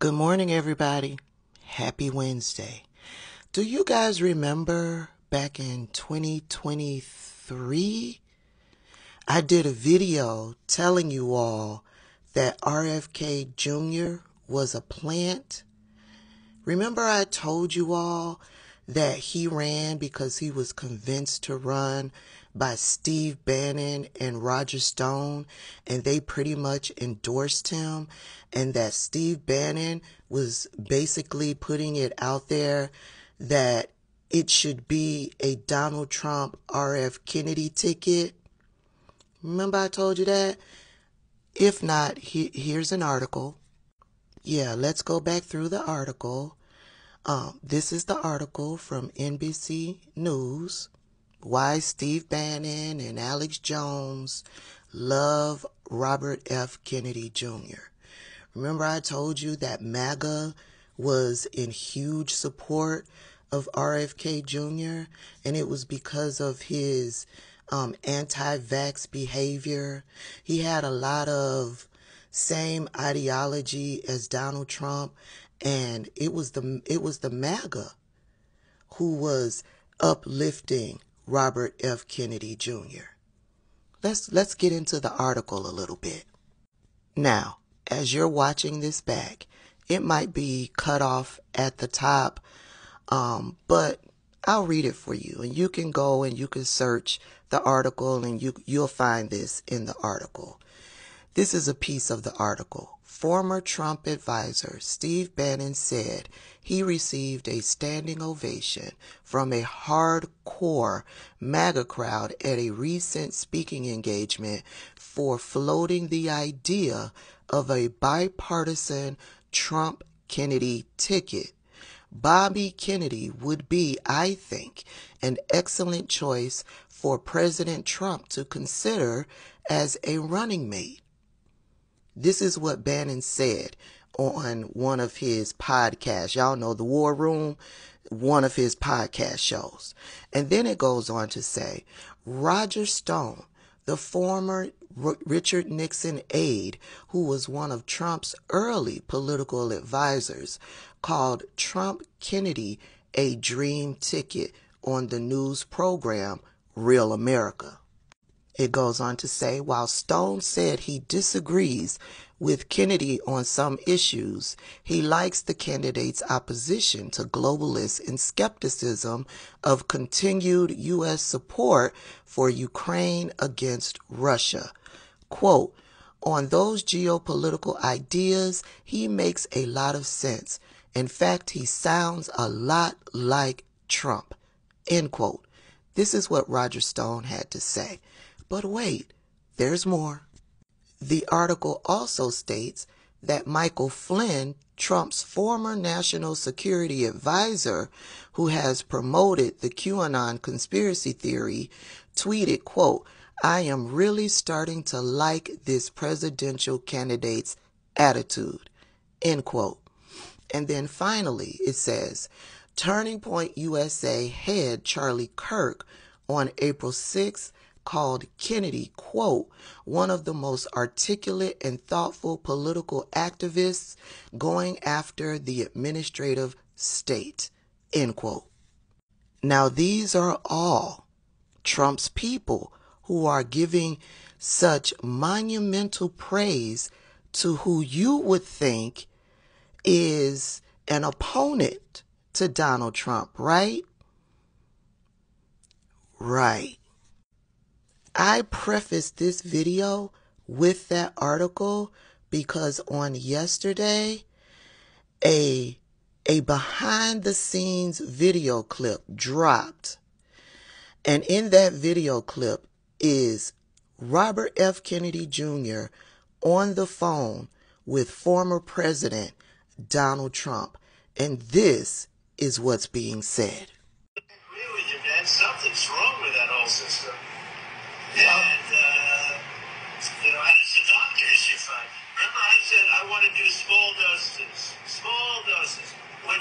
Good morning, everybody. Happy Wednesday. Do you guys remember back in 2023? I did a video telling you all that RFK Jr. was a plant. Remember I told you all that he ran because he was convinced to run by Steve Bannon and Roger Stone, and they pretty much endorsed him, and that Steve Bannon was basically putting it out there that it should be a Donald Trump RF Kennedy ticket? Remember I told you that? If not, here's an article. Yeah, let's go back through the article. This is the article from NBC News. Why Steve Bannon and Alex Jones love Robert F. Kennedy Jr. Remember I told you that MAGA was in huge support of RFK Jr. and it was because of his anti-vax behavior. He had a lot of same ideology as Donald Trump, and it was the MAGA who was uplifting Robert F. Kennedy Jr. Let's get into the article a little bit. Now, as you're watching this back, it might be cut off at the top, but I'll read it for you, and you can go and you can search the article, and you'll find this in the article. This is a piece of the article. Former Trump advisor Steve Bannon said he received a standing ovation from a hardcore MAGA crowd at a recent speaking engagement for floating the idea of a bipartisan Trump-Kennedy ticket. Bobby Kennedy would be, I think, an excellent choice for President Trump to consider as a running mate. This is what Bannon said on one of his podcasts. Y'all know the War Room, one of his podcast shows. And then it goes on to say, Roger Stone, the former Richard Nixon aide, who was one of Trump's early political advisors, called Trump Kennedy a dream ticket on the news program Real America. It goes on to say, while Stone said he disagrees with Kennedy on some issues, he likes the candidate's opposition to globalists and skepticism of continued U.S. support for Ukraine against Russia. Quote, on those geopolitical ideas, he makes a lot of sense. In fact, he sounds a lot like Trump. End quote. This is what Roger Stone had to say. But wait, there's more. The article also states that Michael Flynn, Trump's former national security advisor, who has promoted the QAnon conspiracy theory, tweeted, quote, I am really starting to like this presidential candidate's attitude, end quote. And then finally, it says, Turning Point USA head Charlie Kirk on April 6th called Kennedy, quote, one of the most articulate and thoughtful political activists going after the administrative state, end quote. Now, these are all Trump's people who are giving such monumental praise to who you would think is an opponent to Donald Trump, right? Right. I prefaced this video with that article because on yesterday, a behind the scenes video clip dropped. And in that video clip is Robert F. Kennedy Jr. on the phone with former President Donald Trump. And this is what's being said. I agree with you, man. Something's wrong with that whole system. And, as a doctor, as you find. Remember I said I want to do small doses. Small doses. When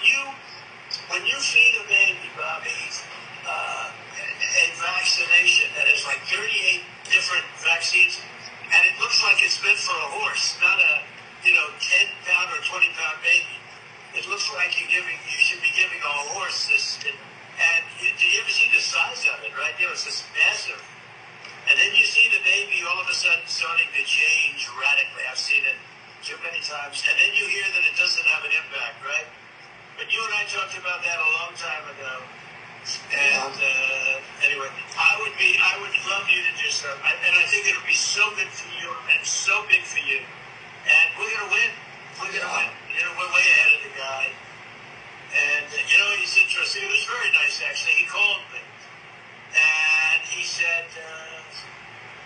you feed a baby, Bobby, a vaccination that has like 38 different vaccines, and it looks like it's meant for a horse, not a 10-pound or 20-pound baby. It looks like you should be giving a horse this. And do you ever see the size of it, right? It's just massive. And then you see the baby all of a sudden starting to change radically. I've seen it too many times. And then you hear that it doesn't have an impact, right? But you and I talked about that a long time ago. And anyway, I would love you to do so. And I think it would be so good for you and so big for you. And we're going to win. We're going to win. We're way ahead of the guy. And, he's interesting. It was very nice, actually. He called me. And he said,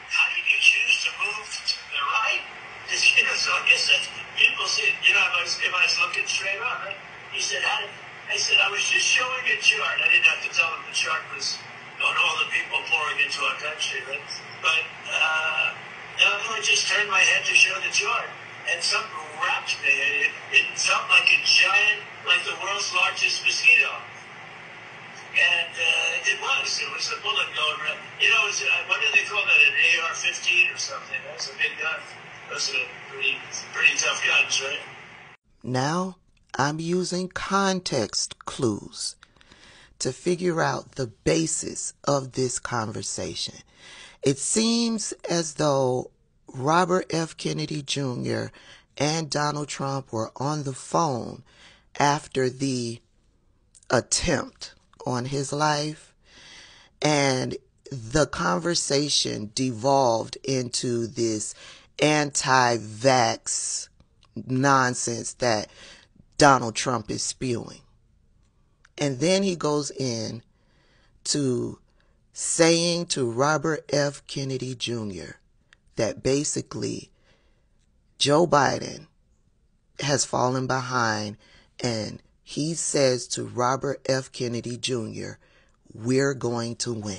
how did you choose to move to the right? So I guess that's, people say, if I was looking straight on, right? He said, I said, I was just showing a chart. I didn't have to tell him the chart was on all the people pouring into our country, right? But I just turned my head to show the chart. And something wrapped me. It felt like a giant, like the world's largest mosquito. And it was a bullet going around. What do they call that, an AR-15 or something? That's a big gun. Those are pretty tough guns, right? Now, I'm using context clues to figure out the basis of this conversation. It seems as though Robert F. Kennedy Jr. and Donald Trump were on the phone after the attempt on his life, and the conversation devolved into this anti-vax nonsense that Donald Trump is spewing. And then he goes in to saying to Robert F. Kennedy Jr. that basically Joe Biden has fallen behind, and he says to Robert F. Kennedy Jr., we're going to win.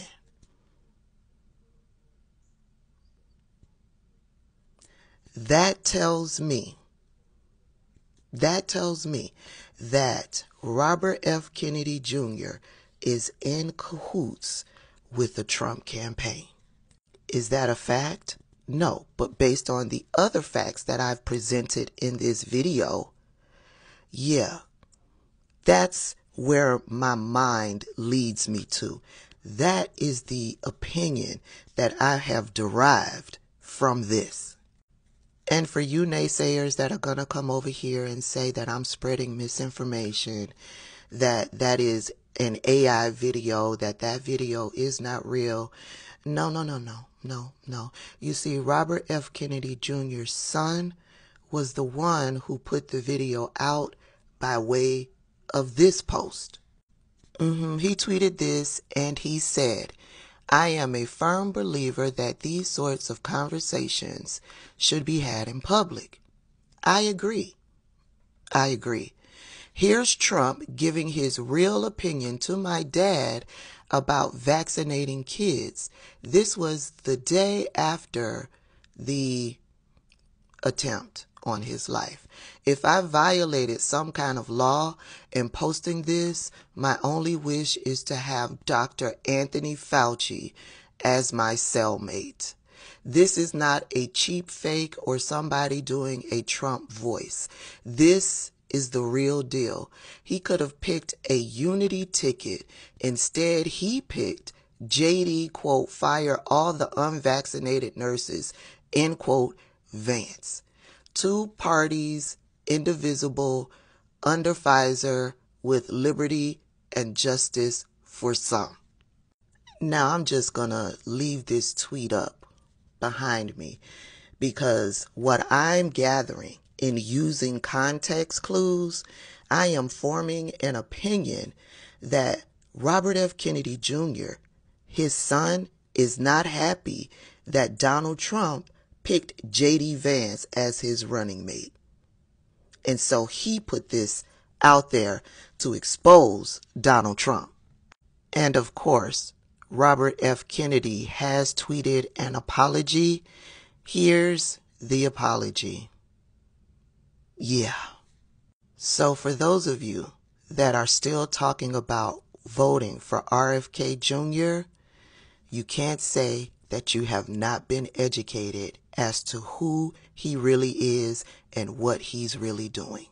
That tells me that Robert F. Kennedy Jr. is in cahoots with the Trump campaign. Is that a fact? No, but based on the other facts that I've presented in this video, yeah, that's where my mind leads me to. That is the opinion that I have derived from this. And for you naysayers that are going to come over here and say that I'm spreading misinformation, that is an AI video, that video is not real. No. You see, Robert F. Kennedy Jr.'s son was the one who put the video out by way of this post. He tweeted this and he said, I am a firm believer that these sorts of conversations should be had in public. I agree. Here's Trump giving his real opinion to my dad about vaccinating kids. This was the day after the attempt on his life. If I violated some kind of law in posting this, my only wish is to have Dr. Anthony Fauci as my cellmate. This is not a cheap fake or somebody doing a Trump voice. This is the real deal. He could have picked a unity ticket. Instead, he picked JD, quote, fire all the unvaccinated nurses, end quote, Vance. Two parties, indivisible, under Pfizer, with liberty and justice for some. Now I'm just going to leave this tweet up behind me, because what I'm gathering in using context clues, I am forming an opinion that Robert F. Kennedy Jr., his son, is not happy that Donald Trump picked J.D. Vance as his running mate. And so he put this out there to expose Donald Trump. And of course, Robert F. Kennedy has tweeted an apology. Here's the apology. Yeah. So for those of you that are still talking about voting for RFK Jr., you can't say that you have not been educated as to who he really is and what he's really doing.